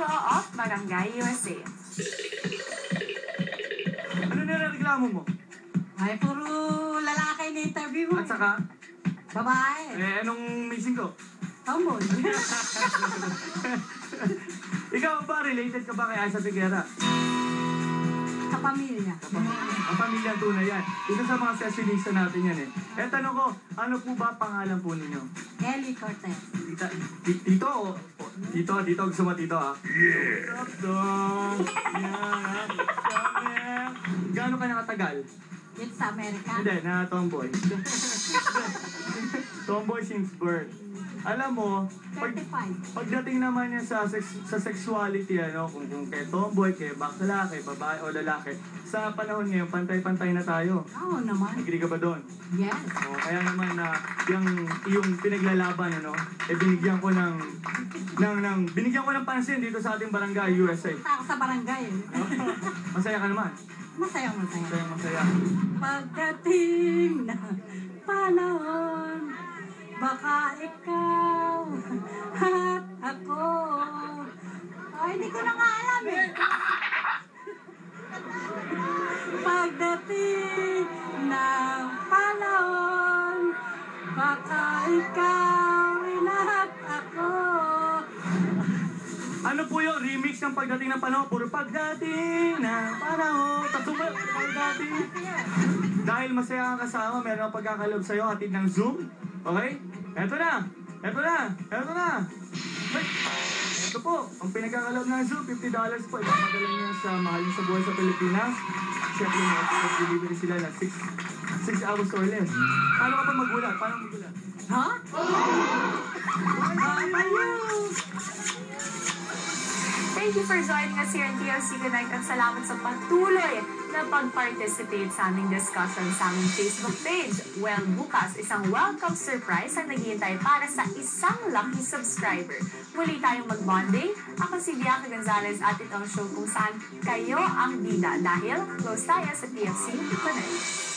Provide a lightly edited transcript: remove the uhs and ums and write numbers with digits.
Bureau of Barangay USA. Ano nireklamo mo? Ay, puro lalaki na interview mo. At saka, Babae. anong missing ko? Tomboy. Ikaw ba, related ka ba kay Aiza Figuera? Sa pamilya. Ang pamilya tunay yan. Isa sa mga sesionista natin yan eh. Tanong ko, ano po ba pangalan po ninyo? Ellie Cortez. Tito o? Tito, gusto mo tito ah? Yeah! What's up, dong? Yeah! Gaano ka nakatagal? Dito sa Amerika. Hindi, na tomboy. Tomboy since birth. Alam mo, 35. pagdating naman niya sa sexuality, kung kay tomboy, kay bakla, kay babae o lalaki, sa panahon ngayon, pantay-pantay na tayo. Oo naman. Agree ka ba doon? Yes. Kaya naman na yung pinaglalaban, binigyan ko ng pansin dito sa ating barangay, USA. Punta ako sa barangay. Masaya ka naman. Masaya. Masaya. Pagdating na panahon, baka ikaw at ako. Ay, hindi ko na nga alam eh. Pagdating ng panahon, baka ikaw at ako. Ano po yung remix ng pagdating ng panahon? Puro pagdating ng panahon. Tapos pagdating. Dahil masaya kang kasama, meron akong pagkakalob sa'yo, hatid ng Zoom. Okay? Eto na. Ay, ito po. Ang pinagkakalob ng Zoom, $50 po. Ipapadala niya sa mahal niya sa buhay sa Pilipinas. Siyempre, may delivery sila na 6 hours or less. Paano ka pa magulat? Ha? Thank you for joining us here in TLC Connect at salamat sa patuloy na pag-participate sa aming discussion sa aming Facebook page. Well, bukas, isang welcome surprise ang naghihintay para sa isang lucky subscriber. Muli tayong mag-bonding. Ako si Bianca Gonzalez at ito ang show kung saan kayo ang bida dahil close tayo sa TLC Connect.